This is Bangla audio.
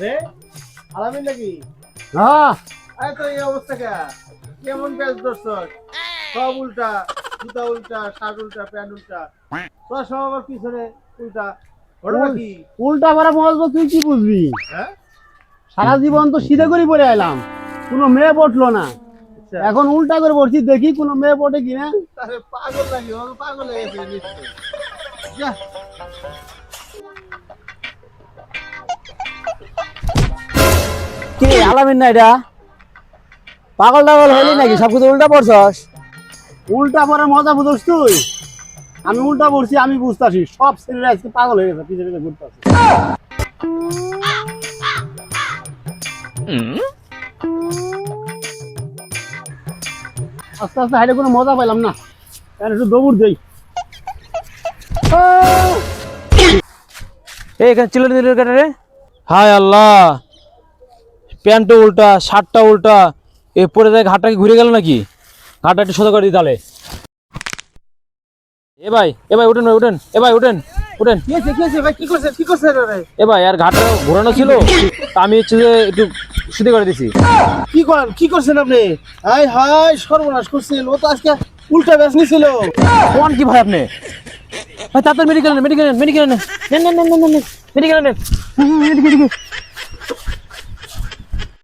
রে আলামিন নাকি? হ্যাঁ আরে তো এই অবস্থা কে? কেমন প্যাচ ধরছস? সব উল্টা, জুতা উল্টা, শার্ট উল্টা, প্যান্ট উল্টা। তোর সব আবার পিছনে উল্টা। ঘটনা কি? উল্টা করা বলবো, তুই কি বুঝবি? হ্যাঁ? সারা জীবন তো সিধে করে পড়ে এলাম, কোনো মেয়ে পড়লো না। আচ্ছা। এখন উল্টা করে পড়ছি, দেখি কোনো মেয়ে পড়ে কিনা। আরে পাগল নাকি? ও পাগল হয়ে গেছে নিশ্চয়ই। যা। কি আলামিন না এটা? পাগল টাগল হইলি নাকি? সবকিছু উল্টা পড়ছস। উল্টা পড়ার মজা বুঝছ তুই? আমি উল্টা পড়ছি, আমি বুঝতেছি সব ছেলেরা আজকে পাগল হয়ে গেছে, পিছনে পিছনে ঘুরতেছে। আস্তে আস্তে হাইটে কোনো মজা পাইলাম না, একটু দৌড় দেই। এই এখানে চিল্লা দিল কেন রে? হায় আল্লাহ, প্যান্টটা উল্টা, শার্টটা উল্টা, এ পরে যায় ঘাটটা কি ঘুরে গেল নাকি? ঘাটটা একটু সোজা করে দিই তাহলে। এ ভাই উঠেন ভাই, উঠেন। এ ভাই উঠেন উঠেন। কি হয়েছে ভাই? কি করছে? কি করছে রে? এ ভাই আর ঘাটটা ঘোরানো ছিল, তা আমি হচ্ছে যে একটু সিধে করে দিছি। কি করেন? কি করছেন আপনি? হাই হাই, সর্বনাশ করছেন। ও তো আজকে উল্টা ব্যাচ নিছিল। কোন কি ভাই আপনি? ভাই তাড়াতাড়ি মেডিকেল নেন, মেডিকেল নেন, মেডিকেল নেন, নেন নেন নেন নেন, মেডিকেল নেন।